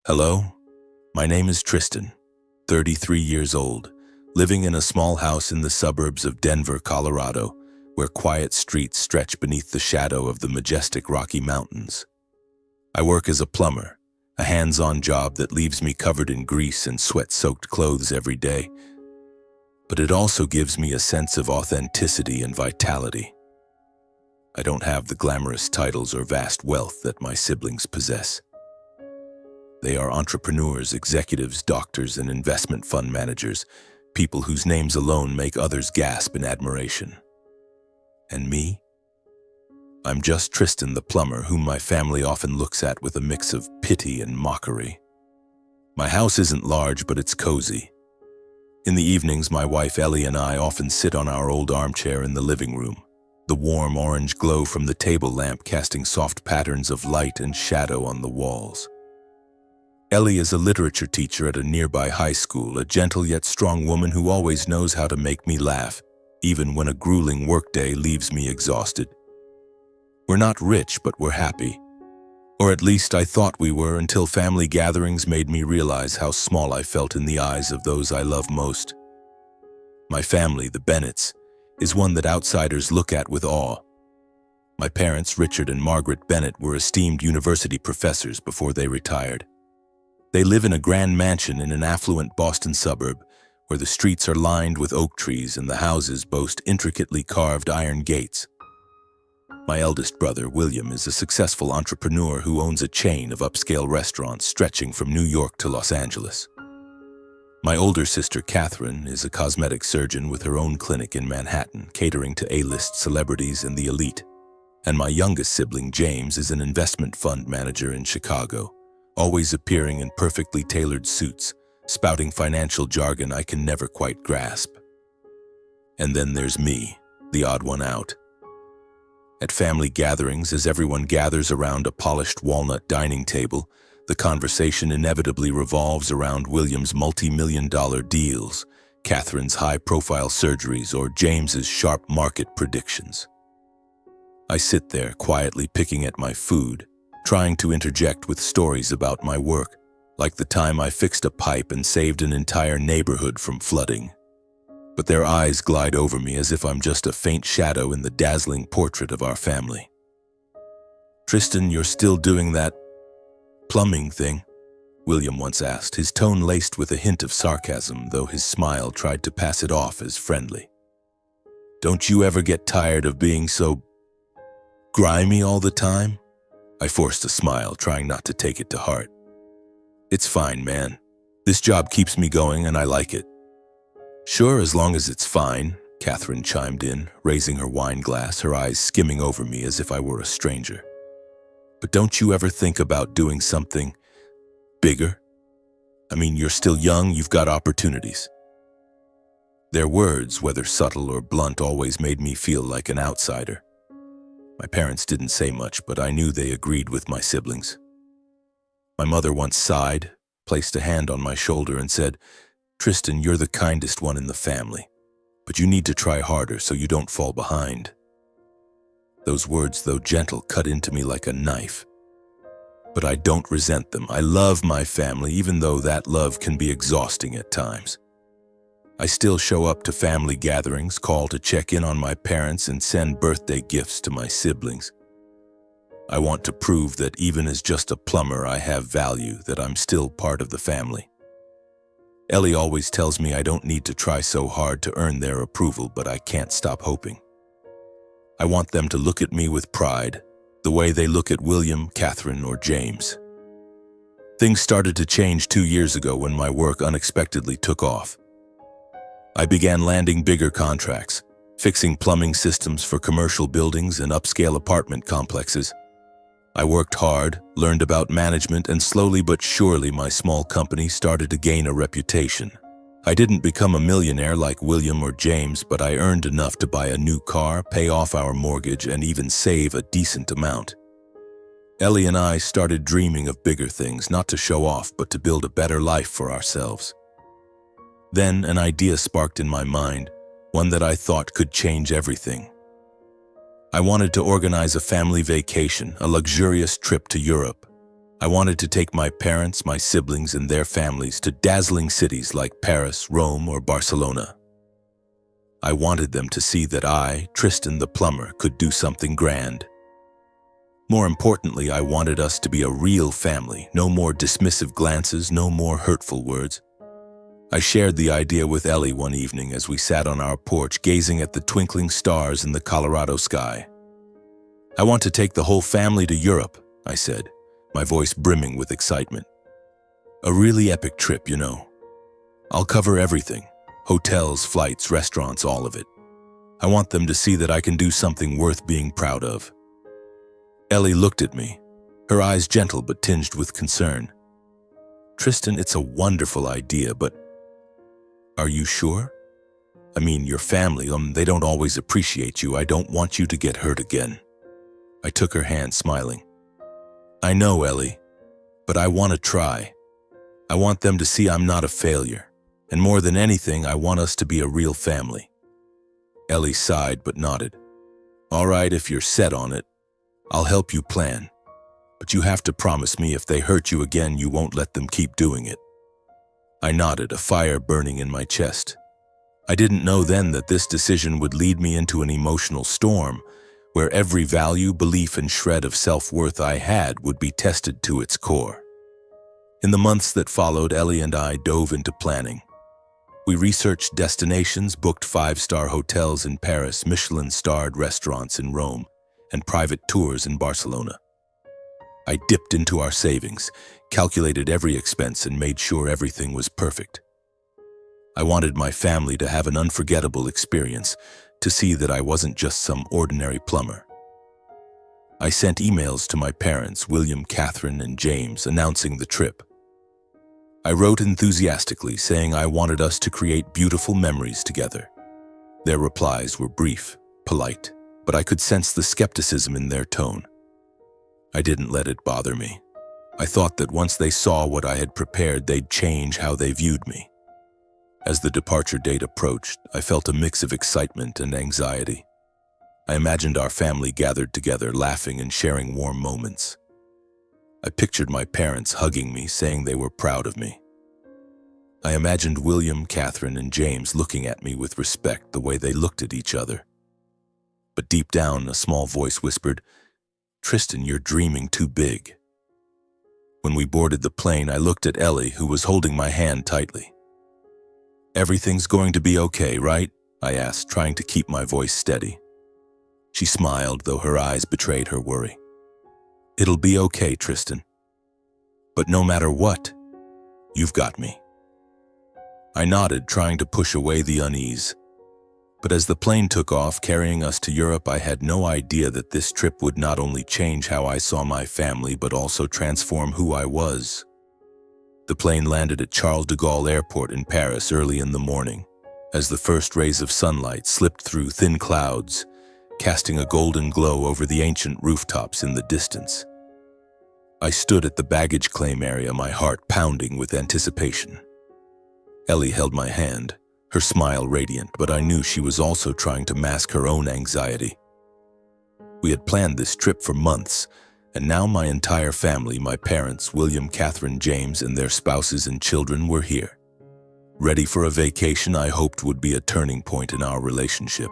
Hello, my name is Tristan, 33 years old, living in a small house in the suburbs of Denver, Colorado, where quiet streets stretch beneath the shadow of the majestic Rocky Mountains. I work as a plumber, a hands-on job that leaves me covered in grease and sweat-soaked clothes every day, but it also gives me a sense of authenticity and vitality. I don't have the glamorous titles or vast wealth that my siblings possess. They are entrepreneurs, executives, doctors, and investment fund managers, people whose names alone make others gasp in admiration. And me? I'm just Tristan the plumber, whom my family often looks at with a mix of pity and mockery. My house isn't large, but it's cozy. In the evenings, my wife Ellie and I often sit on our old armchair in the living room, the warm orange glow from the table lamp casting soft patterns of light and shadow on the walls. Ellie is a literature teacher at a nearby high school, a gentle yet strong woman who always knows how to make me laugh, even when a grueling workday leaves me exhausted. We're not rich, but we're happy. Or at least I thought we were, until family gatherings made me realize how small I felt in the eyes of those I love most. My family, the Bennetts, is one that outsiders look at with awe. My parents, Richard and Margaret Bennett, were esteemed university professors before they retired. They live in a grand mansion in an affluent Boston suburb where the streets are lined with oak trees and the houses boast intricately carved iron gates. My eldest brother, William, is a successful entrepreneur who owns a chain of upscale restaurants stretching from New York to Los Angeles. My older sister, Catherine, is a cosmetic surgeon with her own clinic in Manhattan, catering to A-list celebrities and the elite. And my youngest sibling, James, is an investment fund manager in Chicago, always appearing in perfectly tailored suits, spouting financial jargon I can never quite grasp. And then there's me, the odd one out. At family gatherings, as everyone gathers around a polished walnut dining table, the conversation inevitably revolves around William's multi-million-dollar deals, Catherine's high-profile surgeries, or James's sharp market predictions. I sit there quietly picking at my food, trying to interject with stories about my work, like the time I fixed a pipe and saved an entire neighborhood from flooding. But their eyes glide over me as if I'm just a faint shadow in the dazzling portrait of our family. "Tristan, you're still doing that plumbing thing?" William once asked, his tone laced with a hint of sarcasm, though his smile tried to pass it off as friendly. "Don't you ever get tired of being so grimy all the time?" I forced a smile, trying not to take it to heart. "It's fine, man. This job keeps me going and I like it." "Sure, as long as it's fine," Catherine chimed in, raising her wine glass, her eyes skimming over me as if I were a stranger. "But don't you ever think about doing something bigger? I mean, you're still young, you've got opportunities." Their words, whether subtle or blunt, always made me feel like an outsider. My parents didn't say much, but I knew they agreed with my siblings. My mother once sighed, placed a hand on my shoulder and said, "Tristan, you're the kindest one in the family, but you need to try harder so you don't fall behind." Those words, though gentle, cut into me like a knife. But I don't resent them. I love my family, even though that love can be exhausting at times. I still show up to family gatherings, call to check in on my parents, and send birthday gifts to my siblings. I want to prove that even as just a plumber, I have value, that I'm still part of the family. Ellie always tells me I don't need to try so hard to earn their approval, but I can't stop hoping. I want them to look at me with pride, the way they look at William, Catherine, or James. Things started to change 2 years ago when my work unexpectedly took off. I began landing bigger contracts, fixing plumbing systems for commercial buildings and upscale apartment complexes. I worked hard, learned about management, and slowly but surely my small company started to gain a reputation. I didn't become a millionaire like William or James, but I earned enough to buy a new car, pay off our mortgage, and even save a decent amount. Ellie and I started dreaming of bigger things, not to show off, but to build a better life for ourselves. Then an idea sparked in my mind, one that I thought could change everything. I wanted to organize a family vacation, a luxurious trip to Europe. I wanted to take my parents, my siblings, and their families to dazzling cities like Paris, Rome, or Barcelona. I wanted them to see that I, Tristan the plumber, could do something grand. More importantly, I wanted us to be a real family, no more dismissive glances, no more hurtful words. I shared the idea with Ellie one evening as we sat on our porch gazing at the twinkling stars in the Colorado sky. "I want to take the whole family to Europe," I said, my voice brimming with excitement. "A really epic trip, you know. I'll cover everything. Hotels, flights, restaurants, all of it. I want them to see that I can do something worth being proud of." Ellie looked at me, her eyes gentle but tinged with concern. "Tristan, it's a wonderful idea, but are you sure? I mean, your family, they don't always appreciate you. I don't want you to get hurt again." I took her hand, smiling. "I know, Ellie, but I want to try. I want them to see I'm not a failure. And more than anything, I want us to be a real family." Ellie sighed but nodded. "All right, if you're set on it, I'll help you plan. But you have to promise me if they hurt you again, you won't let them keep doing it." I nodded, a fire burning in my chest. I didn't know then that this decision would lead me into an emotional storm, where every value, belief, and shred of self-worth I had would be tested to its core. In the months that followed, Ellie and I dove into planning. We researched destinations, booked 5-star hotels in Paris, Michelin-starred restaurants in Rome, and private tours in Barcelona. I dipped into our savings, calculated every expense, and made sure everything was perfect. I wanted my family to have an unforgettable experience, to see that I wasn't just some ordinary plumber. I sent emails to my parents, William, Catherine, and James, announcing the trip. I wrote enthusiastically, saying I wanted us to create beautiful memories together. Their replies were brief, polite, but I could sense the skepticism in their tone. I didn't let it bother me. I thought that once they saw what I had prepared, they'd change how they viewed me. As the departure date approached, I felt a mix of excitement and anxiety. I imagined our family gathered together, laughing and sharing warm moments. I pictured my parents hugging me, saying they were proud of me. I imagined William, Catherine, and James looking at me with respect, the way they looked at each other. But deep down, a small voice whispered, "Tristan, you're dreaming too big." When we boarded the plane, I looked at Ellie, who was holding my hand tightly. "Everything's going to be okay, right?" I asked, trying to keep my voice steady. She smiled, though her eyes betrayed her worry. "It'll be okay, Tristan. But no matter what, you've got me." I nodded, trying to push away the unease. But as the plane took off, carrying us to Europe, I had no idea that this trip would not only change how I saw my family, but also transform who I was. The plane landed at Charles de Gaulle Airport in Paris early in the morning, as the first rays of sunlight slipped through thin clouds, casting a golden glow over the ancient rooftops in the distance. I stood at the baggage claim area, my heart pounding with anticipation. Ellie held my hand, her smile radiant, but I knew she was also trying to mask her own anxiety. We had planned this trip for months, and now my entire family, my parents, William, Catherine, James, and their spouses and children were here. Ready for a vacation I hoped would be a turning point in our relationship.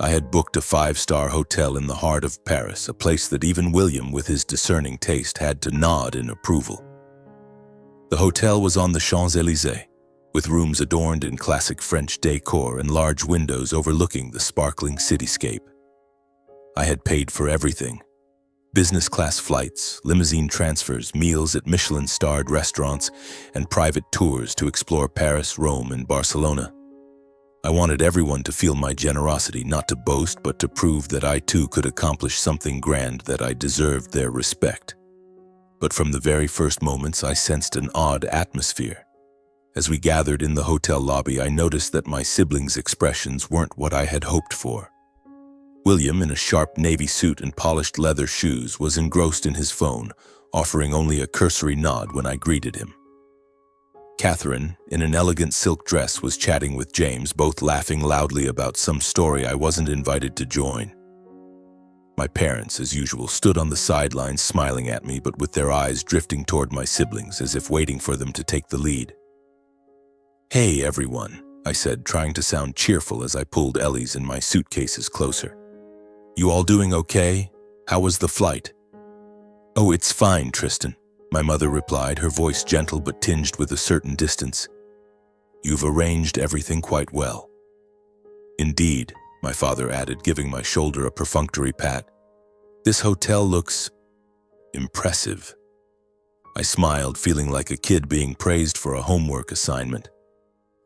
I had booked a 5-star hotel in the heart of Paris, a place that even William, with his discerning taste, had to nod in approval. The hotel was on the Champs-Élysées, with rooms adorned in classic French decor and large windows overlooking the sparkling cityscape. I had paid for everything: business-class flights, limousine transfers, meals at Michelin-starred restaurants, and private tours to explore Paris, Rome, and Barcelona. I wanted everyone to feel my generosity, not to boast, but to prove that I too could accomplish something grand, that I deserved their respect. But from the very first moments, I sensed an odd atmosphere. As we gathered in the hotel lobby, I noticed that my siblings' expressions weren't what I had hoped for. William, in a sharp navy suit and polished leather shoes, was engrossed in his phone, offering only a cursory nod when I greeted him. Catherine, in an elegant silk dress, was chatting with James, both laughing loudly about some story I wasn't invited to join. My parents, as usual, stood on the sidelines smiling at me, but with their eyes drifting toward my siblings as if waiting for them to take the lead. "Hey, everyone," I said, trying to sound cheerful as I pulled Ellie's and my suitcases closer. "You all doing okay? How was the flight?" "Oh, it's fine, Tristan," my mother replied, her voice gentle but tinged with a certain distance. "You've arranged everything quite well." "Indeed," my father added, giving my shoulder a perfunctory pat. "This hotel looks impressive." I smiled, feeling like a kid being praised for a homework assignment.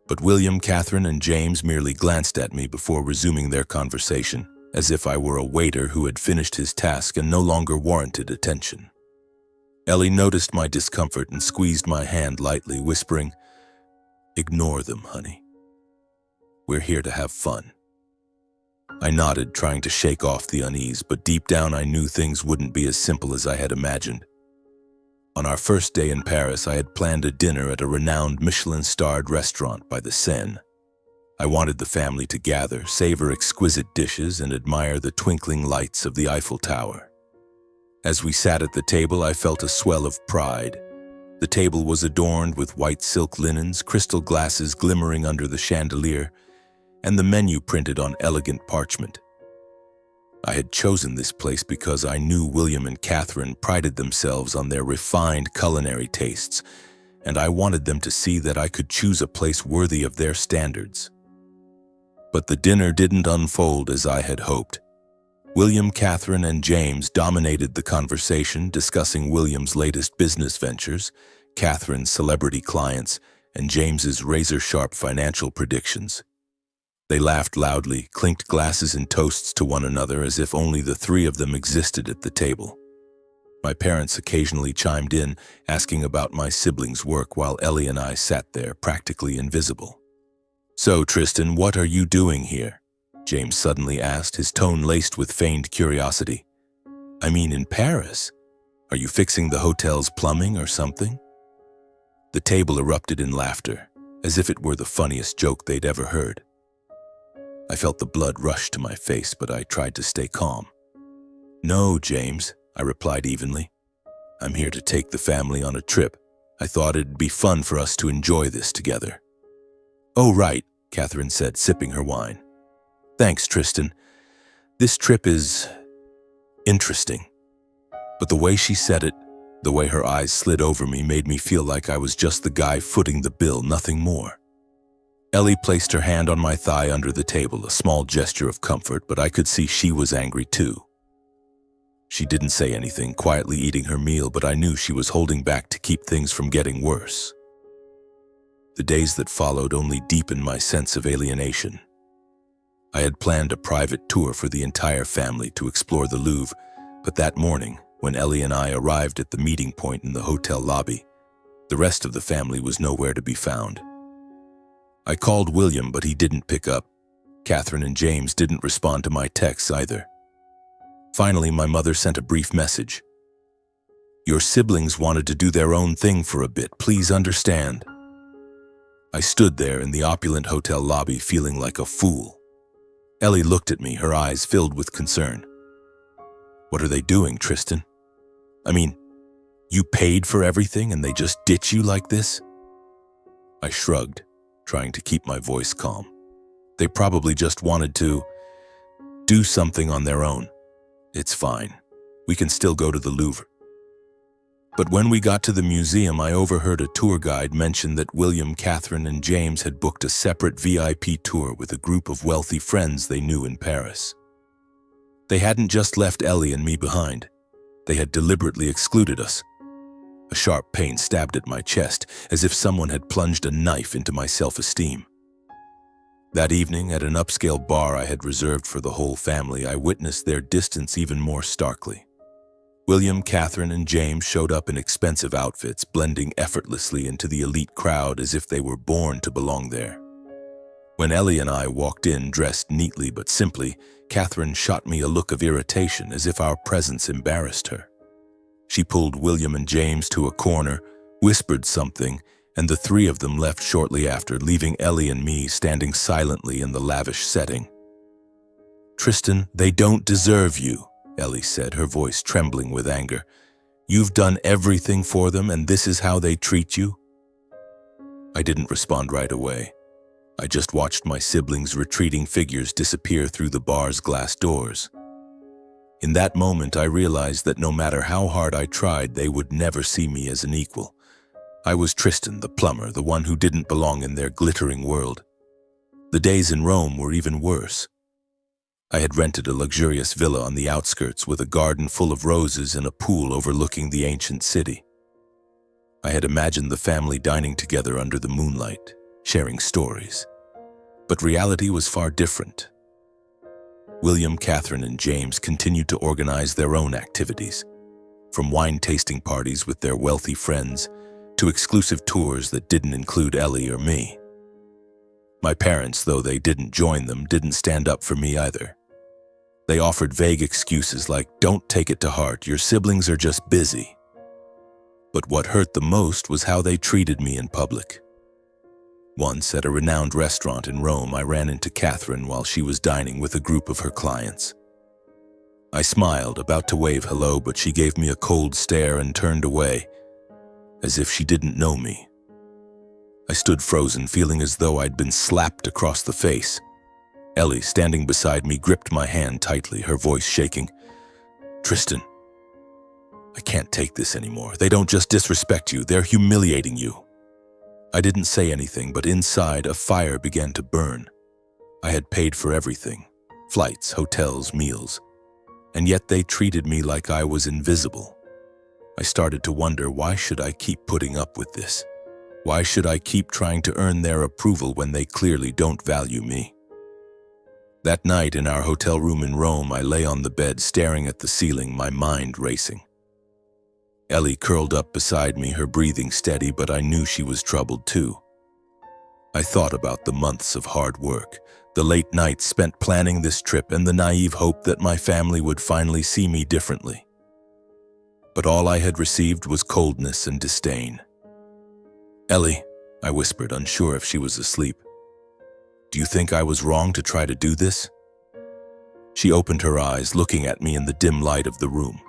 But William, Catherine, and James merely glanced at me before resuming their conversation, as if I were a waiter who had finished his task and no longer warranted attention. Ellie noticed my discomfort and squeezed my hand lightly, whispering, "Ignore them, honey. We're here to have fun." I nodded, trying to shake off the unease, but deep down I knew things wouldn't be as simple as I had imagined. On our first day in Paris, I had planned a dinner at a renowned Michelin-starred restaurant by the Seine. I wanted the family to gather, savor exquisite dishes, and admire the twinkling lights of the Eiffel Tower. As we sat at the table, I felt a swell of pride. The table was adorned with white silk linens, crystal glasses glimmering under the chandelier, and the menu printed on elegant parchment. I had chosen this place because I knew William and Catherine prided themselves on their refined culinary tastes, and I wanted them to see that I could choose a place worthy of their standards. But the dinner didn't unfold as I had hoped. William, Catherine, and James dominated the conversation, discussing William's latest business ventures, Catherine's celebrity clients, and James's razor-sharp financial predictions. They laughed loudly, clinked glasses and toasts to one another as if only the three of them existed at the table. My parents occasionally chimed in, asking about my siblings' work while Ellie and I sat there, practically invisible. "So, Tristan, what are you doing here?" James suddenly asked, his tone laced with feigned curiosity. "I mean, in Paris? Are you fixing the hotel's plumbing or something?" The table erupted in laughter, as if it were the funniest joke they'd ever heard. I felt the blood rush to my face, but I tried to stay calm. "No, James," I replied evenly. "I'm here to take the family on a trip. I thought it'd be fun for us to enjoy this together." "Oh, right," Catherine said, sipping her wine. "Thanks, Tristan. This trip is interesting." But the way she said it, the way her eyes slid over me, made me feel like I was just the guy footing the bill, nothing more. Ellie placed her hand on my thigh under the table, a small gesture of comfort, but I could see she was angry too. She didn't say anything, quietly eating her meal, but I knew she was holding back to keep things from getting worse. The days that followed only deepened my sense of alienation. I had planned a private tour for the entire family to explore the Louvre, but that morning, when Ellie and I arrived at the meeting point in the hotel lobby, the rest of the family was nowhere to be found. I called William, but he didn't pick up. Catherine and James didn't respond to my texts either. Finally, my mother sent a brief message. "Your siblings wanted to do their own thing for a bit. Please understand." I stood there in the opulent hotel lobby feeling like a fool. Ellie looked at me, her eyes filled with concern. "What are they doing, Tristan? I mean, you paid for everything and they just ditch you like this?" I shrugged, trying to keep my voice calm. "They probably just wanted to do something on their own. It's fine. We can still go to the Louvre." But when we got to the museum, I overheard a tour guide mention that William, Catherine, and James had booked a separate VIP tour with a group of wealthy friends they knew in Paris. They hadn't just left Ellie and me behind. They had deliberately excluded us. A sharp pain stabbed at my chest, as if someone had plunged a knife into my self-esteem. That evening, at an upscale bar I had reserved for the whole family, I witnessed their distance even more starkly. William, Catherine, and James showed up in expensive outfits, blending effortlessly into the elite crowd as if they were born to belong there. When Ellie and I walked in, dressed neatly but simply, Catherine shot me a look of irritation, as if our presence embarrassed her. She pulled William and James to a corner, whispered something, and the three of them left shortly after, leaving Ellie and me standing silently in the lavish setting. "Tristan, they don't deserve you," Ellie said, her voice trembling with anger. "You've done everything for them, and this is how they treat you?" I didn't respond right away. I just watched my siblings' retreating figures disappear through the bar's glass doors. In that moment, I realized that no matter how hard I tried, they would never see me as an equal. I was Tristan, the plumber, the one who didn't belong in their glittering world. The days in Rome were even worse. I had rented a luxurious villa on the outskirts with a garden full of roses and a pool overlooking the ancient city. I had imagined the family dining together under the moonlight, sharing stories. But reality was far different. William, Catherine, and James continued to organize their own activities, from wine-tasting parties with their wealthy friends to exclusive tours that didn't include Ellie or me. My parents, though they didn't join them, didn't stand up for me either. They offered vague excuses like, "Don't take it to heart, your siblings are just busy." But what hurt the most was how they treated me in public. Once, at a renowned restaurant in Rome, I ran into Catherine while she was dining with a group of her clients. I smiled, about to wave hello, but she gave me a cold stare and turned away, as if she didn't know me. I stood frozen, feeling as though I'd been slapped across the face. Ellie, standing beside me, gripped my hand tightly, her voice shaking. "Tristan, I can't take this anymore. They don't just disrespect you, they're humiliating you." I didn't say anything, but inside, a fire began to burn. I had paid for everything, flights, hotels, meals, and yet they treated me like I was invisible. I started to wonder, why should I keep putting up with this? Why should I keep trying to earn their approval when they clearly don't value me? That night in our hotel room in Rome, I lay on the bed staring at the ceiling, my mind racing. Ellie curled up beside me, her breathing steady, but I knew she was troubled too. I thought about the months of hard work, the late nights spent planning this trip, and the naive hope that my family would finally see me differently. But all I had received was coldness and disdain. "Ellie," I whispered, unsure if she was asleep, "do you think I was wrong to try to do this?" She opened her eyes, looking at me in the dim light of the room.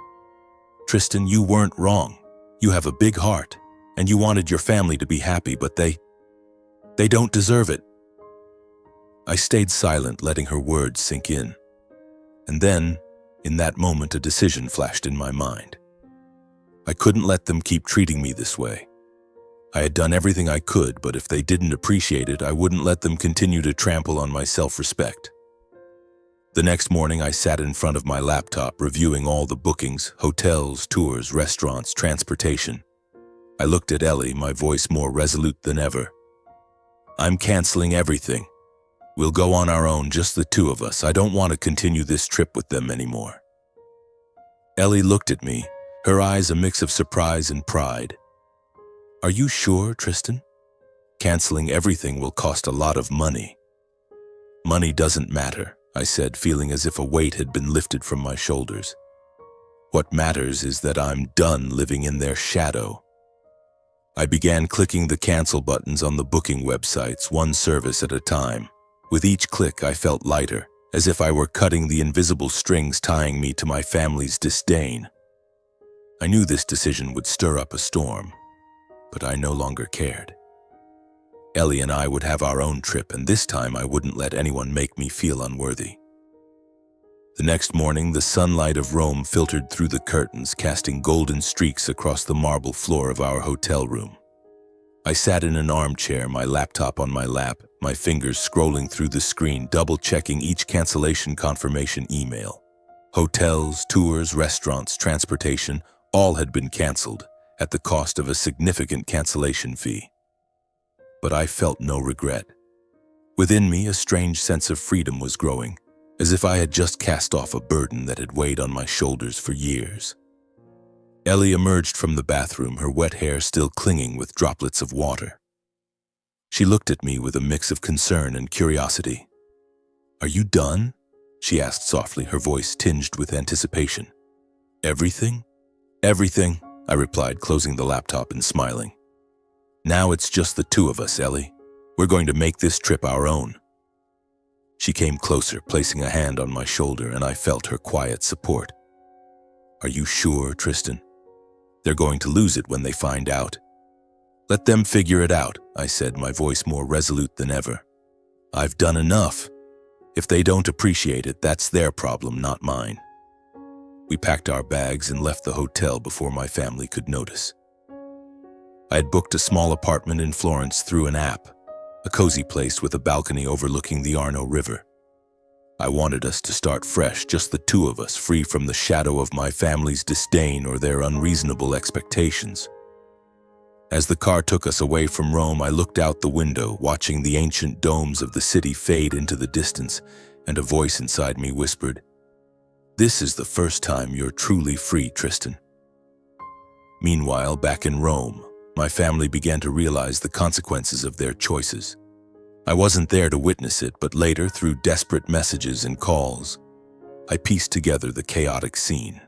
"Tristan, you weren't wrong. You have a big heart, and you wanted your family to be happy, but they don't deserve it." I stayed silent, letting her words sink in. And then, in that moment, a decision flashed in my mind. I couldn't let them keep treating me this way. I had done everything I could, but if they didn't appreciate it, I wouldn't let them continue to trample on my self-respect. The next morning, I sat in front of my laptop, reviewing all the bookings, hotels, tours, restaurants, transportation. I looked at Ellie, my voice more resolute than ever. "I'm canceling everything. We'll go on our own, just the two of us. I don't want to continue this trip with them anymore." Ellie looked at me, her eyes a mix of surprise and pride. "Are you sure, Tristan? Canceling everything will cost a lot of money." "Money doesn't matter," I said, feeling as if a weight had been lifted from my shoulders. "What matters is that I'm done living in their shadow." I began clicking the cancel buttons on the booking websites, one service at a time. With each click, I felt lighter, as if I were cutting the invisible strings tying me to my family's disdain. I knew this decision would stir up a storm, but I no longer cared. Ellie and I would have our own trip, and this time I wouldn't let anyone make me feel unworthy. The next morning, the sunlight of Rome filtered through the curtains, casting golden streaks across the marble floor of our hotel room. I sat in an armchair, my laptop on my lap, my fingers scrolling through the screen, double-checking each cancellation confirmation email. Hotels, tours, restaurants, transportation, all had been canceled, at the cost of a significant cancellation fee. But I felt no regret. Within me, a strange sense of freedom was growing, as if I had just cast off a burden that had weighed on my shoulders for years. Ellie emerged from the bathroom, her wet hair still clinging with droplets of water. She looked at me with a mix of concern and curiosity. "Are you done?" she asked softly, her voice tinged with anticipation. "Everything?" "Everything," I replied, closing the laptop and smiling. "Now it's just the two of us, Ellie. We're going to make this trip our own." She came closer, placing a hand on my shoulder, and I felt her quiet support. Are you sure, Tristan? They're going to lose it when they find out. Let them figure it out, I said, my voice more resolute than ever. I've done enough. If they don't appreciate it, that's their problem, not mine. We packed our bags and left the hotel before my family could notice. I had booked a small apartment in Florence through an app, a cozy place with a balcony overlooking the Arno River. I wanted us to start fresh, just the two of us, free from the shadow of my family's disdain or their unreasonable expectations. As the car took us away from Rome, I looked out the window, watching the ancient domes of the city fade into the distance, and a voice inside me whispered, "This is the first time you're truly free, Tristan." Meanwhile, back in Rome, my family began to realize the consequences of their choices. I wasn't there to witness it, but later, through desperate messages and calls, I pieced together the chaotic scene.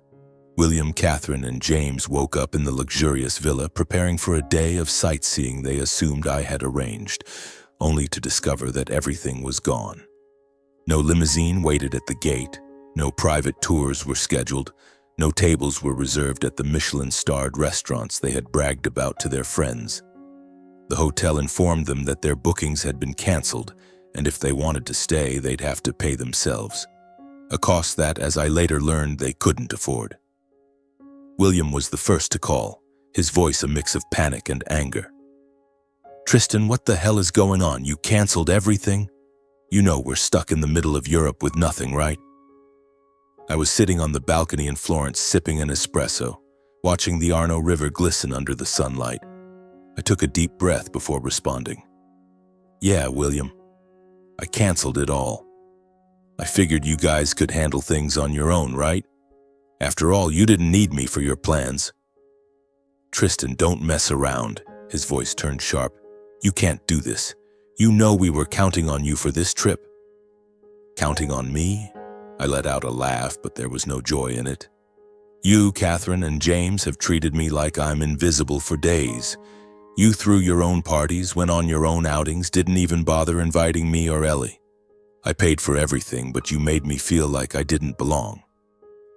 William, Catherine, and James woke up in the luxurious villa, preparing for a day of sightseeing they assumed I had arranged, only to discover that everything was gone. No limousine waited at the gate, no private tours were scheduled, no tables were reserved at the Michelin-starred restaurants they had bragged about to their friends. The hotel informed them that their bookings had been canceled, and if they wanted to stay, they'd have to pay themselves, a cost that, as I later learned, they couldn't afford. William was the first to call, his voice a mix of panic and anger. "Tristan, what the hell is going on? You canceled everything? You know we're stuck in the middle of Europe with nothing, right?" I was sitting on the balcony in Florence sipping an espresso, watching the Arno River glisten under the sunlight. I took a deep breath before responding. "Yeah, William. I canceled it all. I figured you guys could handle things on your own, right? After all, you didn't need me for your plans." "Tristan, don't mess around." His voice turned sharp. "You can't do this. You know we were counting on you for this trip." "Counting on me?" I let out a laugh, but there was no joy in it. "You, Catherine, and James have treated me like I'm invisible for days. You threw your own parties, went on your own outings, didn't even bother inviting me or Ellie. I paid for everything, but you made me feel like I didn't belong.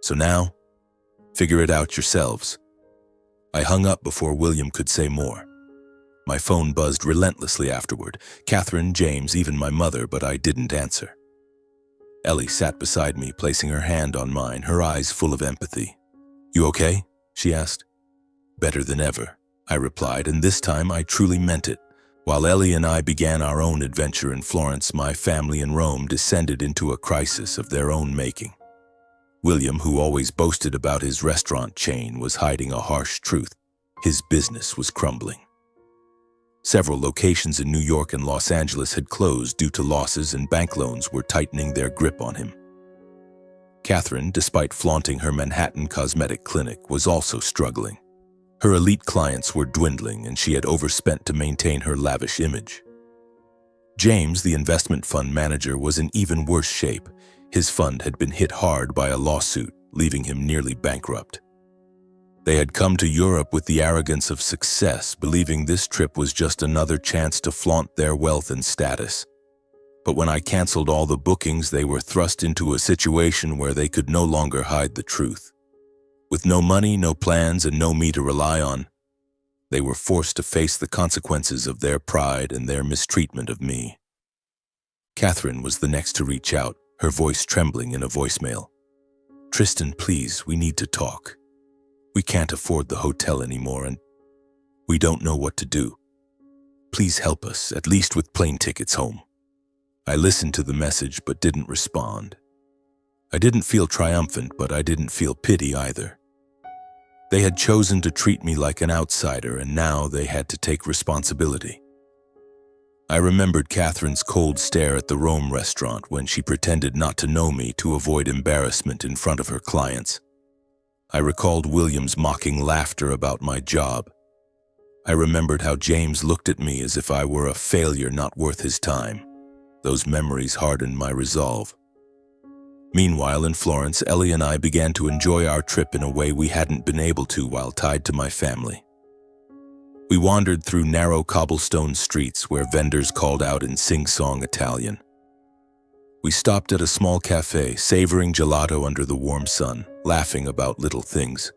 So now, figure it out yourselves." I hung up before William could say more. My phone buzzed relentlessly afterward. Catherine, James, even my mother, but I didn't answer. Ellie sat beside me, placing her hand on mine, her eyes full of empathy. "You okay?" she asked. "Better than ever," I replied, and this time I truly meant it. While Ellie and I began our own adventure in Florence, my family in Rome descended into a crisis of their own making. William, who always boasted about his restaurant chain, was hiding a harsh truth. His business was crumbling. Several locations in New York and Los Angeles had closed due to losses, and bank loans were tightening their grip on him. Catherine, despite flaunting her Manhattan cosmetic clinic, was also struggling. Her elite clients were dwindling, and she had overspent to maintain her lavish image. James, the investment fund manager, was in even worse shape. His fund had been hit hard by a lawsuit, leaving him nearly bankrupt. They had come to Europe with the arrogance of success, believing this trip was just another chance to flaunt their wealth and status. But when I canceled all the bookings, they were thrust into a situation where they could no longer hide the truth. With no money, no plans, and no me to rely on, they were forced to face the consequences of their pride and their mistreatment of me. Catherine was the next to reach out, her voice trembling in a voicemail. "Tristan, please, we need to talk. We can't afford the hotel anymore, and we don't know what to do. Please help us, at least with plane tickets home." I listened to the message but didn't respond. I didn't feel triumphant, but I didn't feel pity either. They had chosen to treat me like an outsider, and now they had to take responsibility. I remembered Catherine's cold stare at the Rome restaurant when she pretended not to know me to avoid embarrassment in front of her clients. I recalled William's mocking laughter about my job. I remembered how James looked at me as if I were a failure not worth his time. Those memories hardened my resolve. Meanwhile, in Florence, Ellie and I began to enjoy our trip in a way we hadn't been able to while tied to my family. We wandered through narrow cobblestone streets where vendors called out in sing-song Italian. We stopped at a small cafe, savoring gelato under the warm sun, laughing about little things.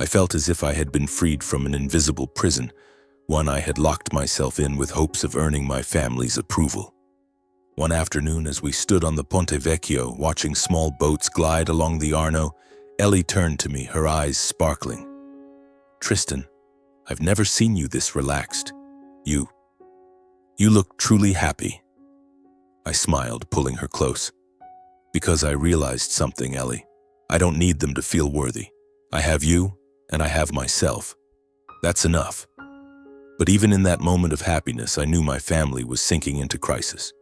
I felt as if I had been freed from an invisible prison, one I had locked myself in with hopes of earning my family's approval. One afternoon, as we stood on the Ponte Vecchio watching small boats glide along the Arno, Ellie turned to me, her eyes sparkling. "Tristan, I've never seen you this relaxed. You look truly happy." I smiled, pulling her close. "Because I realized something, Ellie. I don't need them to feel worthy. I have you, and I have myself. That's enough." But even in that moment of happiness, I knew my family was sinking into crisis.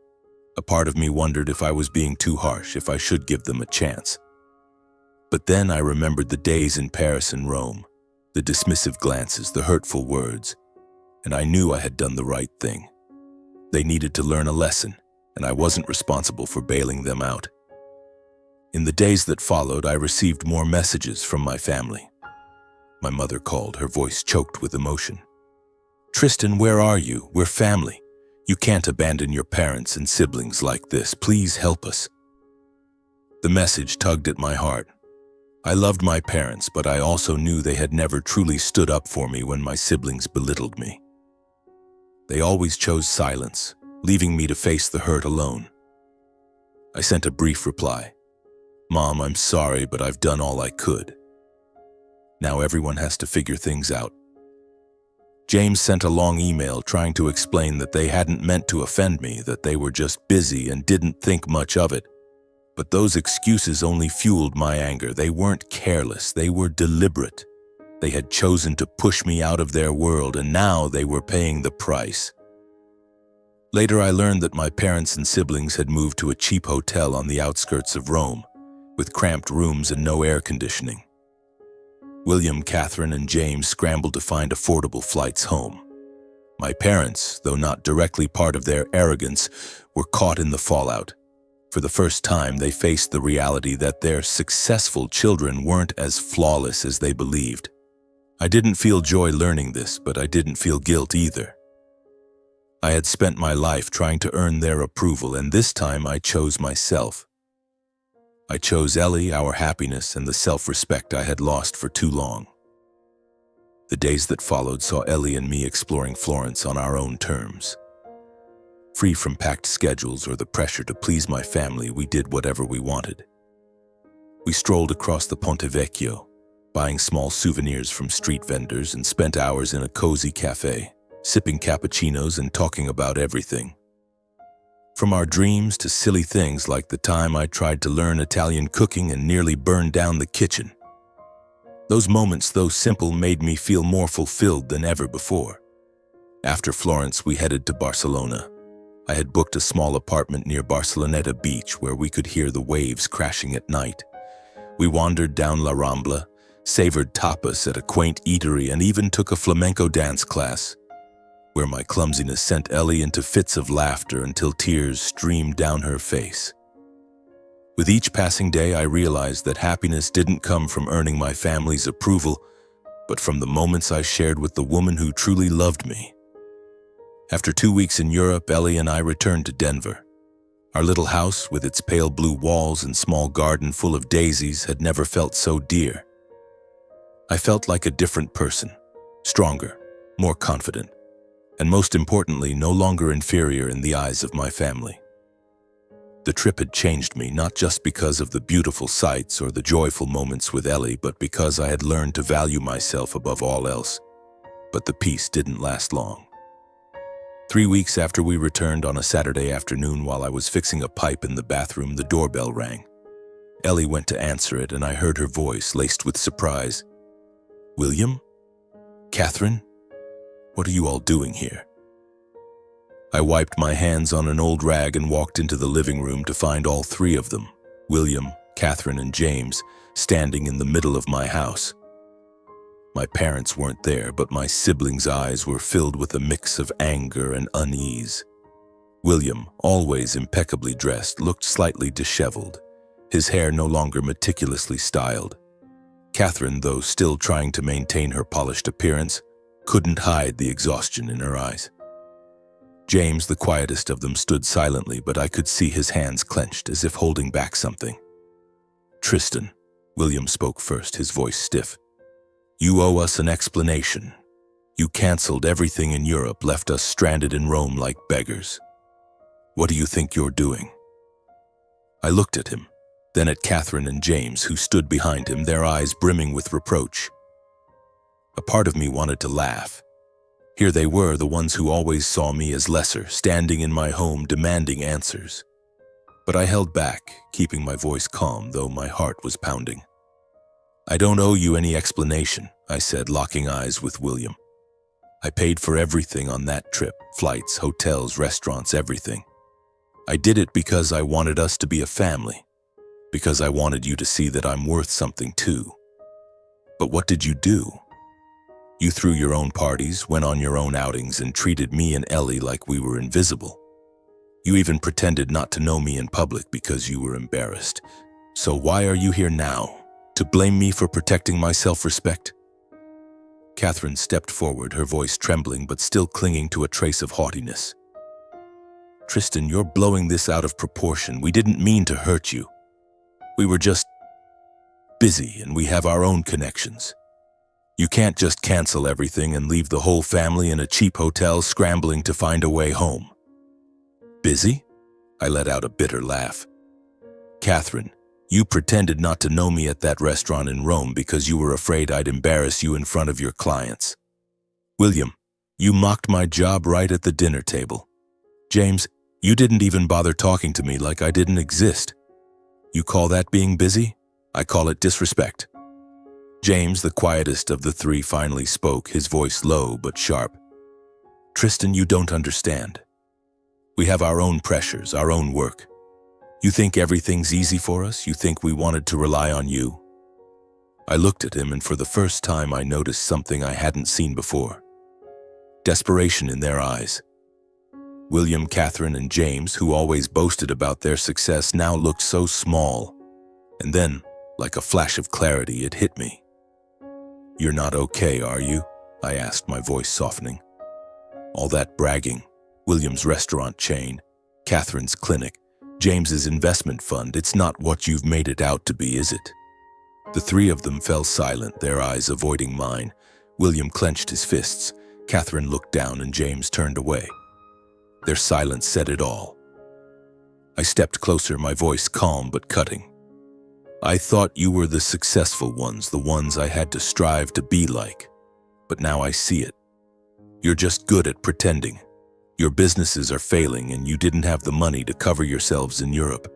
A part of me wondered if I was being too harsh, if I should give them a chance. But then I remembered the days in Paris and Rome, the dismissive glances, the hurtful words, and I knew I had done the right thing. They needed to learn a lesson, and I wasn't responsible for bailing them out. In the days that followed, I received more messages from my family. My mother called, her voice choked with emotion. "Tristan, where are you? We're family. You can't abandon your parents and siblings like this. Please help us." The message tugged at my heart. I loved my parents, but I also knew they had never truly stood up for me when my siblings belittled me. They always chose silence, leaving me to face the hurt alone. I sent a brief reply. "Mom, I'm sorry, but I've done all I could. Now everyone has to figure things out." James sent a long email trying to explain that they hadn't meant to offend me, that they were just busy and didn't think much of it. But those excuses only fueled my anger. They weren't careless, they were deliberate. They had chosen to push me out of their world, and now they were paying the price. Later I learned that my parents and siblings had moved to a cheap hotel on the outskirts of Rome, with cramped rooms and no air conditioning. William, Catherine, and James scrambled to find affordable flights home. My parents, though not directly part of their arrogance, were caught in the fallout. For the first time, they faced the reality that their successful children weren't as flawless as they believed. I didn't feel joy learning this, but I didn't feel guilt either. I had spent my life trying to earn their approval, and this time I chose myself. I chose Ellie, our happiness, and the self-respect I had lost for too long. The days that followed saw Ellie and me exploring Florence on our own terms. Free from packed schedules or the pressure to please my family, we did whatever we wanted. We strolled across the Ponte Vecchio, buying small souvenirs from street vendors, and spent hours in a cozy cafe, sipping cappuccinos and talking about everything. From our dreams to silly things like the time I tried to learn Italian cooking and nearly burned down the kitchen. Those moments, though simple, made me feel more fulfilled than ever before. After Florence, we headed to Barcelona. I had booked a small apartment near Barceloneta Beach where we could hear the waves crashing at night. We wandered down La Rambla, savored tapas at a quaint eatery, and even took a flamenco dance class, where my clumsiness sent Ellie into fits of laughter until tears streamed down her face. With each passing day, I realized that happiness didn't come from earning my family's approval, but from the moments I shared with the woman who truly loved me. After 2 weeks in Europe, Ellie and I returned to Denver. Our little house, with its pale blue walls and small garden full of daisies, had never felt so dear. I felt like a different person, stronger, more confident, and most importantly, no longer inferior in the eyes of my family. The trip had changed me, not just because of the beautiful sights or the joyful moments with Ellie, but because I had learned to value myself above all else. But the peace didn't last long. 3 weeks after we returned, on a Saturday afternoon while I was fixing a pipe in the bathroom, the doorbell rang. Ellie went to answer it, and I heard her voice laced with surprise. "William? Catherine? What are you all doing here?" I wiped my hands on an old rag and walked into the living room to find all three of them, William, Catherine, and James, standing in the middle of my house. My parents weren't there, but my siblings' eyes were filled with a mix of anger and unease. William, always impeccably dressed, looked slightly disheveled, his hair no longer meticulously styled. Catherine, though still trying to maintain her polished appearance, couldn't hide the exhaustion in her eyes. James, the quietest of them, stood silently, but I could see his hands clenched as if holding back something. "Tristan, William spoke first, his voice stiff. "You owe us an explanation. You canceled everything in Europe, left us stranded in Rome like beggars. What do you think you're doing?" I looked at him, then at Catherine and James, who stood behind him, their eyes brimming with reproach. A part of me wanted to laugh. Here they were, the ones who always saw me as lesser, standing in my home demanding answers. But I held back, keeping my voice calm, though my heart was pounding. "I don't owe you any explanation," I said, locking eyes with William. "I paid for everything on that trip, flights, hotels, restaurants, everything. I did it because I wanted us to be a family, because I wanted you to see that I'm worth something too. But what did you do? You threw your own parties, went on your own outings, and treated me and Ellie like we were invisible. You even pretended not to know me in public because you were embarrassed. So why are you here now? To blame me for protecting my self-respect?" Catherine stepped forward, her voice trembling but still clinging to a trace of haughtiness. "Tristan, you're blowing this out of proportion. We didn't mean to hurt you. We were just busy, and we have our own connections. You can't just cancel everything and leave the whole family in a cheap hotel scrambling to find a way home." "Busy?" I let out a bitter laugh. "Catherine, you pretended not to know me at that restaurant in Rome because you were afraid I'd embarrass you in front of your clients. William, you mocked my job right at the dinner table. James, you didn't even bother talking to me like I didn't exist. You call that being busy? I call it disrespect." James, the quietest of the three, finally spoke, his voice low but sharp. "Tristan, you don't understand. We have our own pressures, our own work. You think everything's easy for us? You think we wanted to rely on you?" I looked at him, and for the first time I noticed something I hadn't seen before. Desperation in their eyes. William, Catherine, and James, who always boasted about their success, now looked so small. And then, like a flash of clarity, it hit me. "You're not okay, are you?" I asked, my voice softening. "All that bragging, William's restaurant chain, Catherine's clinic, James's investment fund, it's not what you've made it out to be, is it?" The three of them fell silent, their eyes avoiding mine. William clenched his fists, Catherine looked down, and James turned away. Their silence said it all. I stepped closer, my voice calm but cutting. "I thought you were the successful ones, the ones I had to strive to be like. But now I see it. You're just good at pretending. Your businesses are failing, and you didn't have the money to cover yourselves in Europe.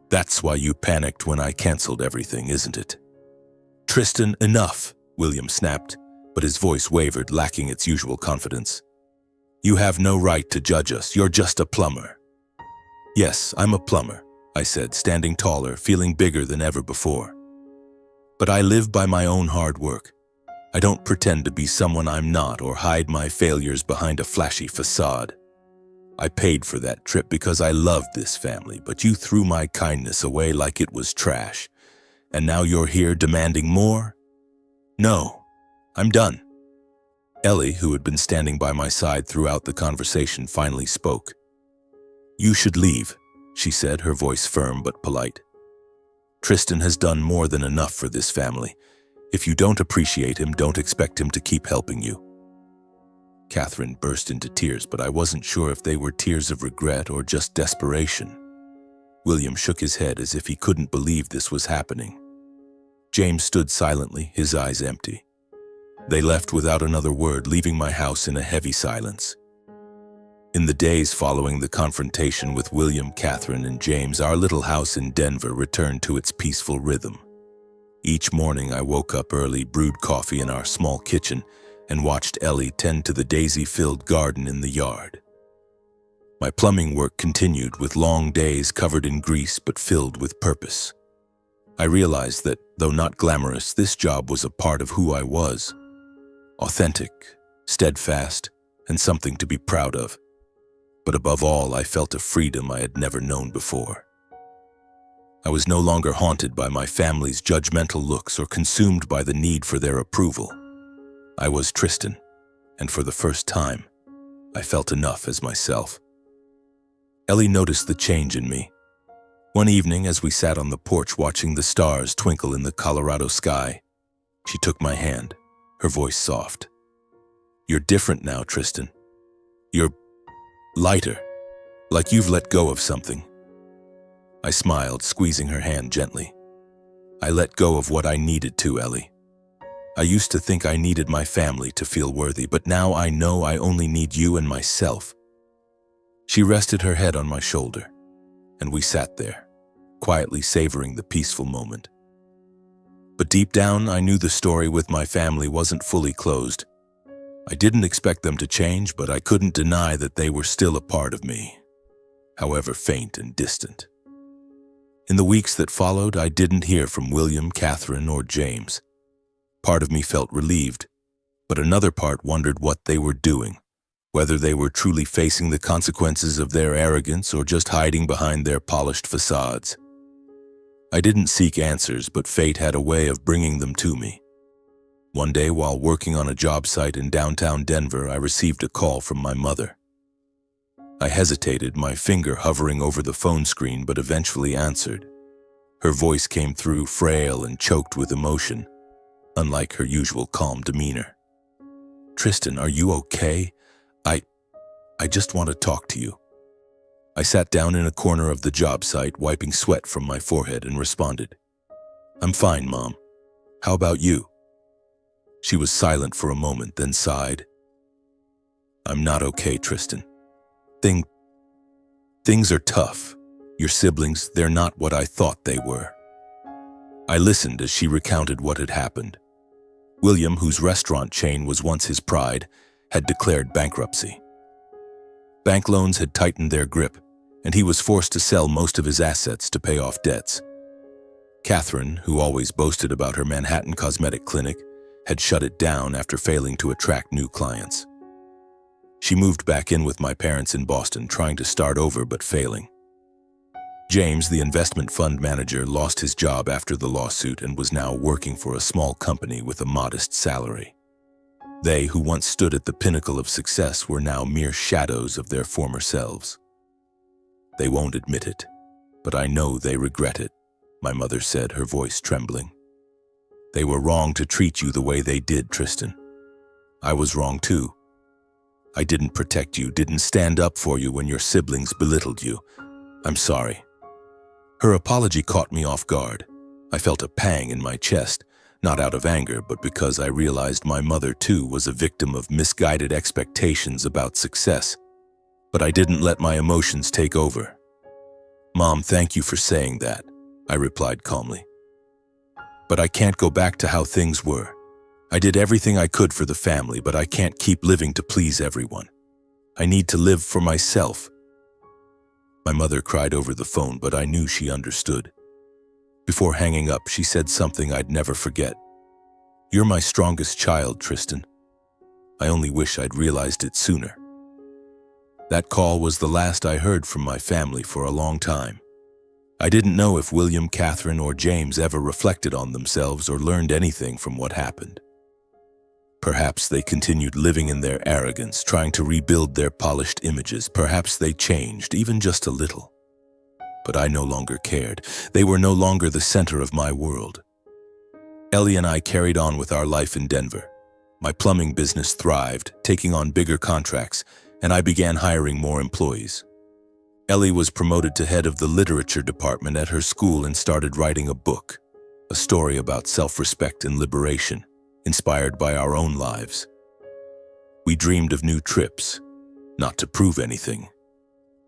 That's why you panicked when I canceled everything, isn't it?" "Tristan, enough," William snapped, but his voice wavered, lacking its usual confidence. "You have no right to judge us. You're just a plumber." "Yes, I'm a plumber," I said, standing taller, feeling bigger than ever before. "But I live by my own hard work. I don't pretend to be someone I'm not or hide my failures behind a flashy facade. I paid for that trip because I loved this family, but you threw my kindness away like it was trash. And now you're here demanding more? No, I'm done." Ellie, who had been standing by my side throughout the conversation, finally spoke. "You should leave," she said, her voice firm but polite. "Tristan has done more than enough for this family. If you don't appreciate him, don't expect him to keep helping you." Catherine burst into tears, but I wasn't sure if they were tears of regret or just desperation. William shook his head as if he couldn't believe this was happening. James stood silently, his eyes empty. They left without another word, leaving my house in a heavy silence. In the days following the confrontation with William, Catherine, and James, our little house in Denver returned to its peaceful rhythm. Each morning I woke up early, brewed coffee in our small kitchen, and watched Ellie tend to the daisy-filled garden in the yard. My plumbing work continued, with long days covered in grease but filled with purpose. I realized that, though not glamorous, this job was a part of who I was. Authentic, steadfast, and something to be proud of. But above all, I felt a freedom I had never known before. I was no longer haunted by my family's judgmental looks or consumed by the need for their approval. I was Tristan, and for the first time, I felt enough as myself. Ellie noticed the change in me. One evening, as we sat on the porch watching the stars twinkle in the Colorado sky, she took my hand, her voice soft. "You're different now, Tristan. You're lighter, like you've let go of something." I smiled, squeezing her hand gently. "I let go of what I needed to, Ellie. I used to think I needed my family to feel worthy, but now I know I only need you and myself." She rested her head on my shoulder, and we sat there, quietly savoring the peaceful moment. But deep down, I knew the story with my family wasn't fully closed. I didn't expect them to change, but I couldn't deny that they were still a part of me, however faint and distant. In the weeks that followed, I didn't hear from William, Catherine, or James. Part of me felt relieved, but another part wondered what they were doing, whether they were truly facing the consequences of their arrogance or just hiding behind their polished facades. I didn't seek answers, but fate had a way of bringing them to me. One day, while working on a job site in downtown Denver, I received a call from my mother. I hesitated, my finger hovering over the phone screen, but eventually answered. Her voice came through frail and choked with emotion, unlike her usual calm demeanor. "Tristan, are you okay? I just want to talk to you." I sat down in a corner of the job site, wiping sweat from my forehead, and responded, "I'm fine, Mom. How about you?" She was silent for a moment, then sighed. "I'm not okay, Tristan. Things are tough. Your siblings, they're not what I thought they were." I listened as she recounted what had happened. William, whose restaurant chain was once his pride, had declared bankruptcy. Bank loans had tightened their grip, and he was forced to sell most of his assets to pay off debts. Catherine, who always boasted about her Manhattan cosmetic clinic, had shut it down after failing to attract new clients. She moved back in with my parents in Boston, trying to start over but failing. James, the investment fund manager, lost his job after the lawsuit and was now working for a small company with a modest salary. They, who once stood at the pinnacle of success, were now mere shadows of their former selves. "They won't admit it, but I know they regret it," my mother said, her voice trembling. "They were wrong to treat you the way they did, Tristan. I was wrong too. I didn't protect you, didn't stand up for you when your siblings belittled you. I'm sorry." Her apology caught me off guard. I felt a pang in my chest, not out of anger, but because I realized my mother too was a victim of misguided expectations about success. But I didn't let my emotions take over. "Mom, thank you for saying that," I replied calmly. "But I can't go back to how things were. I did everything I could for the family, but I can't keep living to please everyone. I need to live for myself." My mother cried over the phone, but I knew she understood. Before hanging up, she said something I'd never forget. "You're my strongest child, Tristan. I only wish I'd realized it sooner." That call was the last I heard from my family for a long time. I didn't know if William, Catherine, or James ever reflected on themselves or learned anything from what happened. Perhaps they continued living in their arrogance, trying to rebuild their polished images. Perhaps they changed, even just a little. But I no longer cared. They were no longer the center of my world. Ellie and I carried on with our life in Denver. My plumbing business thrived, taking on bigger contracts, and I began hiring more employees. Ellie was promoted to head of the literature department at her school and started writing a book, a story about self-respect and liberation, inspired by our own lives. We dreamed of new trips, not to prove anything,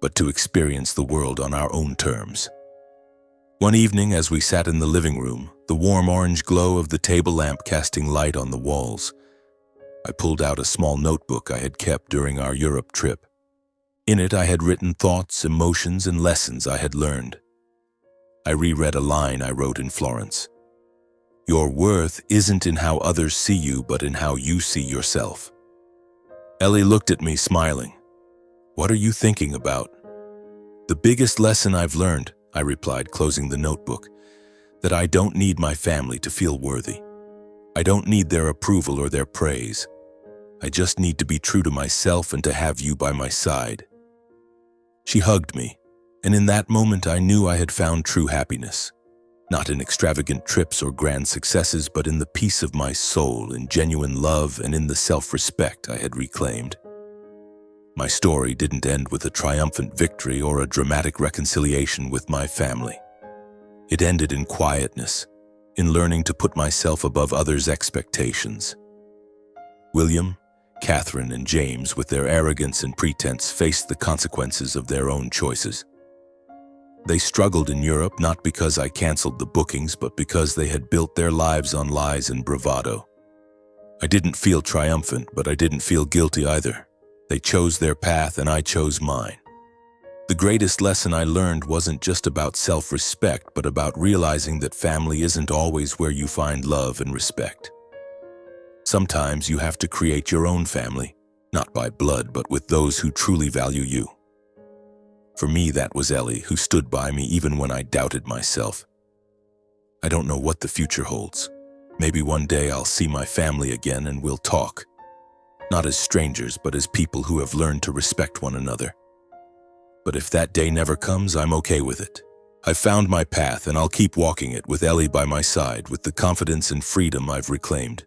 but to experience the world on our own terms. One evening, as we sat in the living room, the warm orange glow of the table lamp casting light on the walls, I pulled out a small notebook I had kept during our Europe trip. In it, I had written thoughts, emotions, and lessons I had learned. I reread a line I wrote in Florence. "Your worth isn't in how others see you, but in how you see yourself." Ellie looked at me, smiling. "What are you thinking about?" "The biggest lesson I've learned," I replied, closing the notebook, "that I don't need my family to feel worthy. I don't need their approval or their praise. I just need to be true to myself and to have you by my side." She hugged me, And in that moment, I knew I had found true happiness. Not in extravagant trips or grand successes, but in the peace of my soul, in genuine love, and in the self-respect I had reclaimed. My story didn't end with a triumphant victory or a dramatic reconciliation with my family. It ended in quietness, in learning to put myself above others' expectations. William, Catherine, and James, with their arrogance and pretense, faced the consequences of their own choices. They struggled in Europe not because I canceled the bookings, but because they had built their lives on lies and bravado. I didn't feel triumphant, but I didn't feel guilty either. They chose their path and I chose mine. The greatest lesson I learned wasn't just about self-respect, but about realizing that family isn't always where you find love and respect. Sometimes you have to create your own family, not by blood, but with those who truly value you. For me, that was Ellie, who stood by me even when I doubted myself. I don't know what the future holds. Maybe one day I'll see my family again and we'll talk. Not as strangers, but as people who have learned to respect one another. But if that day never comes, I'm okay with it. I've found my path and I'll keep walking it with Ellie by my side, with the confidence and freedom I've reclaimed.